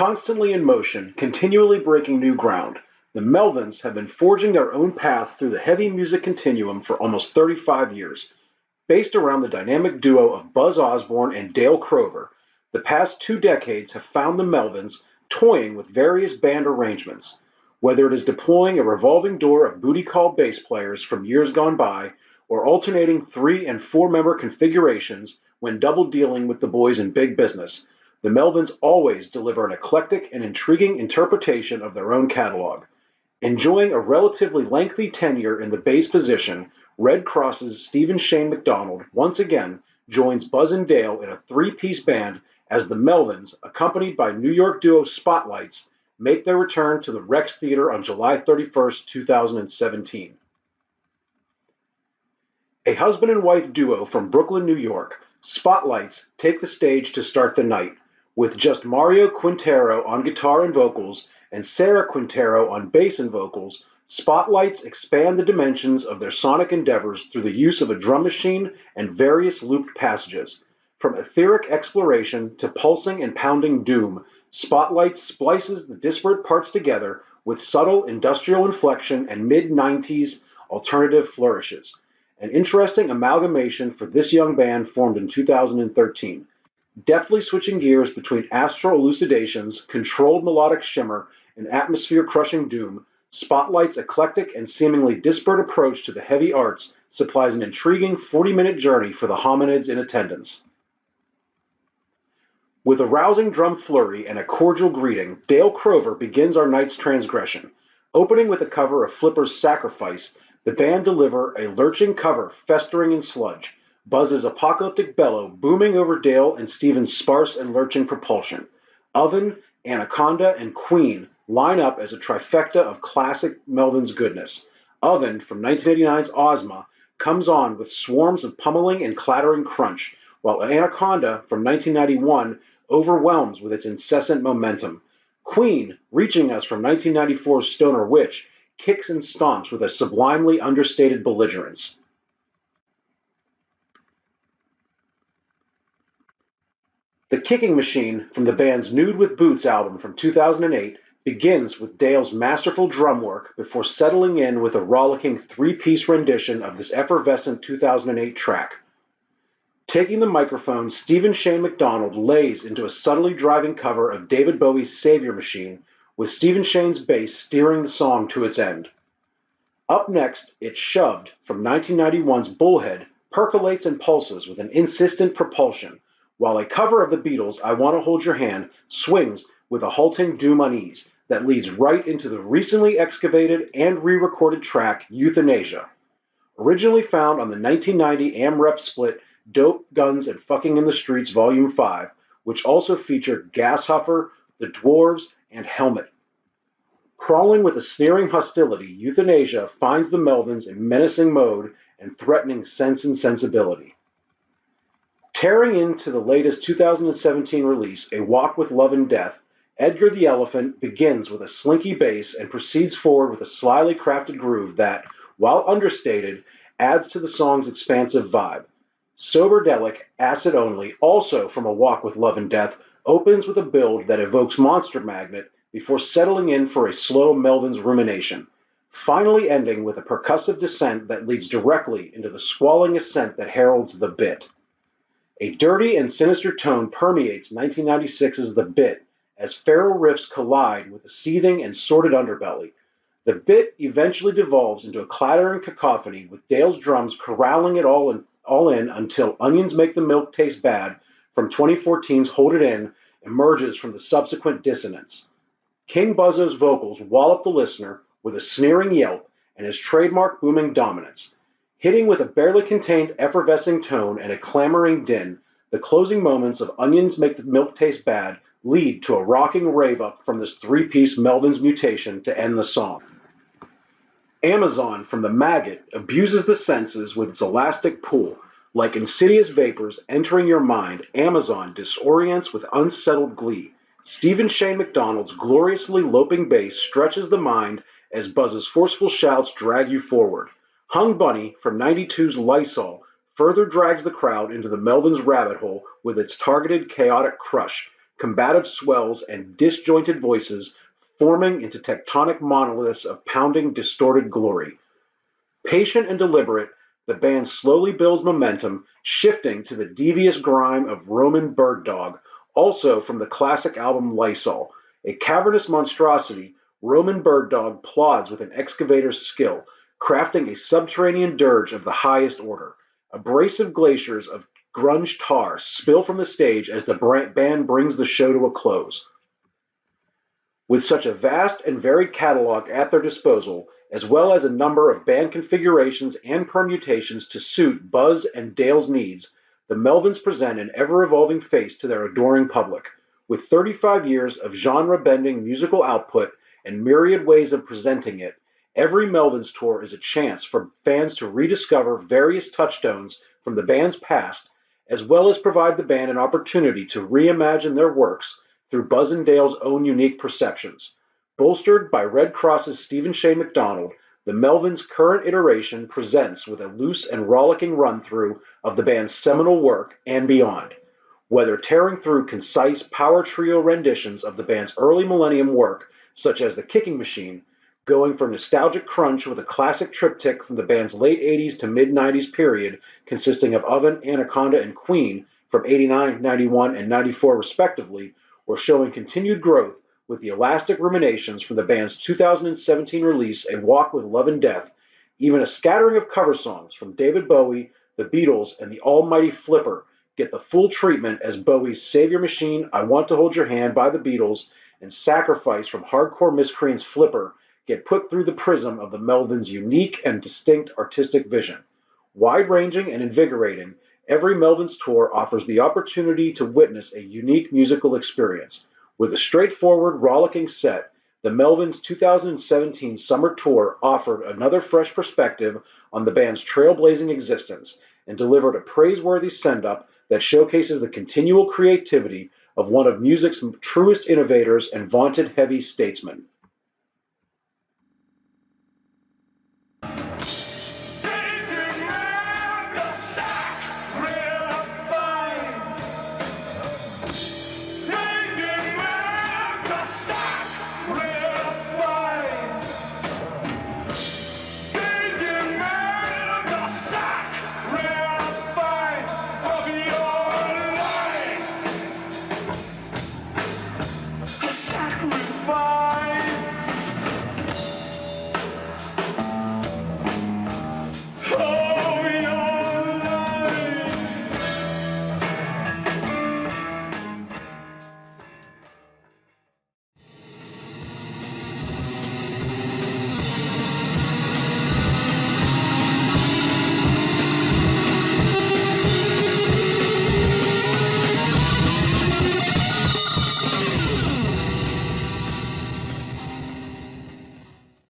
Constantly in motion, continually breaking new ground, the Melvins have been forging their own path through the heavy music continuum for almost 35 years. Based around the dynamic duo of Buzz Osborne and Dale Crover, the past 2 decades have found the Melvins toying with various band arrangements, whether it is deploying a revolving door of booty call bass players from years gone by, or alternating 3 and 4 member configurations when double dealing with the boys in big business. The Melvins always deliver an eclectic and intriguing interpretation of their own catalog. Enjoying a relatively lengthy tenure in the bass position, Red Cross's Stephen Shane McDonald once again joins Buzz and Dale in a 3-piece band as the Melvins, accompanied by New York duo Spotlights, make their return to the Rex Theater on July 31, 2017. A husband and wife duo from Brooklyn, New York, Spotlights take the stage to start the night, with just Mario Quintero on guitar and vocals and Sarah Quintero on bass and vocals. Spotlights expand the dimensions of their sonic endeavors through the use of a drum machine and various looped passages. From etheric exploration to pulsing and pounding doom, Spotlights splices the disparate parts together with subtle industrial inflection and mid-90s alternative flourishes. An interesting amalgamation for this young band formed in 2013. Deftly switching gears between astral elucidations, controlled melodic shimmer, and atmosphere-crushing doom, Spotlight's eclectic and seemingly disparate approach to the heavy arts supplies an intriguing 40-minute journey for the hominids in attendance. With a rousing drum flurry and a cordial greeting, Dale Crover begins our night's transgression. Opening with a cover of Flipper's Sacrifice, the band deliver a lurching cover festering in sludge, Buzz's apocalyptic bellow booming over Dale and Stephen's sparse and lurching propulsion. Oven, Anaconda, and Queen line up as a trifecta of classic Melvins goodness. Oven, from 1989's Ozma, comes on with swarms of pummeling and clattering crunch, while Anaconda, from 1991, overwhelms with its incessant momentum. Queen, reaching us from 1994's Stoner Witch, kicks and stomps with a sublimely understated belligerence. The Kicking Machine from the band's Nude with Boots album from 2008 begins with Dale's masterful drum work before settling in with a rollicking 3-piece rendition of this effervescent 2008 track. Taking the microphone, Stephen Shane McDonald lays into a subtly driving cover of David Bowie's Savior Machine, with Stephen Shane's bass steering the song to its end. Up next, It's Shoved from 1991's Bullhead percolates and pulses with an insistent propulsion, while a cover of the Beatles' I Want to Hold Your Hand swings with a halting doom unease that leads right into the recently excavated and re-recorded track Euthanasia. Originally found on the 1990 AMREP split Dope, Guns, and Fucking in the Streets Volume 5, which also featured Gashuffer, The Dwarves, and Helmet. Crawling with a sneering hostility, Euthanasia finds the Melvins in menacing mode and threatening sense and sensibility. Tearing into the latest 2017 release, A Walk with Love and Death, Edgar the Elephant begins with a slinky bass and proceeds forward with a slyly crafted groove that, while understated, adds to the song's expansive vibe. Soberdelic, Acid Only, also from A Walk with Love and Death, opens with a build that evokes Monster Magnet before settling in for a slow Melvins rumination, finally ending with a percussive descent that leads directly into the squalling ascent that heralds The Bit. A dirty and sinister tone permeates 1996's The Bit as feral riffs collide with a seething and sordid underbelly. The Bit eventually devolves into a clattering cacophony with Dale's drums corralling it all in until Onions Make the Milk Taste Bad from 2014's Hold It In emerges from the subsequent dissonance. King Buzzo's vocals wallop the listener with a sneering yelp and his trademark booming dominance. Hitting with a barely contained effervescing tone and a clamoring din, the closing moments of Onions Make the Milk Taste Bad lead to a rocking rave-up from this 3-piece Melvins mutation to end the song. Amazon from the Maggot abuses the senses with its elastic pull. Like insidious vapors entering your mind, Amazon disorients with unsettled glee. Stephen Shane McDonald's gloriously loping bass stretches the mind as Buzz's forceful shouts drag you forward. Hung Bunny from 92's Lysol further drags the crowd into the Melvins rabbit hole with its targeted chaotic crush, combative swells, and disjointed voices forming into tectonic monoliths of pounding, distorted glory. Patient and deliberate, the band slowly builds momentum, shifting to the devious grime of Roman Bird Dog, also from the classic album Lysol. A cavernous monstrosity, Roman Bird Dog plods with an excavator's skill, crafting a subterranean dirge of the highest order. Abrasive glaciers of grunge tar spill from the stage as the band brings the show to a close. With such a vast and varied catalog at their disposal, as well as a number of band configurations and permutations to suit Buzz and Dale's needs, the Melvins present an ever-evolving face to their adoring public. With 35 years of genre-bending musical output and myriad ways of presenting it, every Melvins tour is a chance for fans to rediscover various touchstones from the band's past, as well as provide the band an opportunity to reimagine their works through Buzz and Dale's own unique perceptions. Bolstered by Red Cross's Stephen Shea McDonald, the Melvins' current iteration presents with a loose and rollicking run-through of the band's seminal work and beyond. Whether tearing through concise power trio renditions of the band's early millennium work, such as The Kicking Machine, going for nostalgic crunch with a classic triptych from the band's late 80s to mid-90s period, consisting of Oven, Anaconda, and Queen from 89, 91, and 94 respectively, or showing continued growth with the Elastic Ruminations from the band's 2017 release A Walk with Love and Death, even a scattering of cover songs from David Bowie, the Beatles, and the almighty Flipper get the full treatment as Bowie's Savior Machine, I Want to Hold Your Hand by the Beatles, and Sacrifice from Hardcore Miscreants Flipper get put through the prism of the Melvins' unique and distinct artistic vision. Wide-ranging and invigorating, every Melvins tour offers the opportunity to witness a unique musical experience. With a straightforward, rollicking set, the Melvins' 2017 summer tour offered another fresh perspective on the band's trailblazing existence and delivered a praiseworthy send-up that showcases the continual creativity of one of music's truest innovators and vaunted heavy statesmen.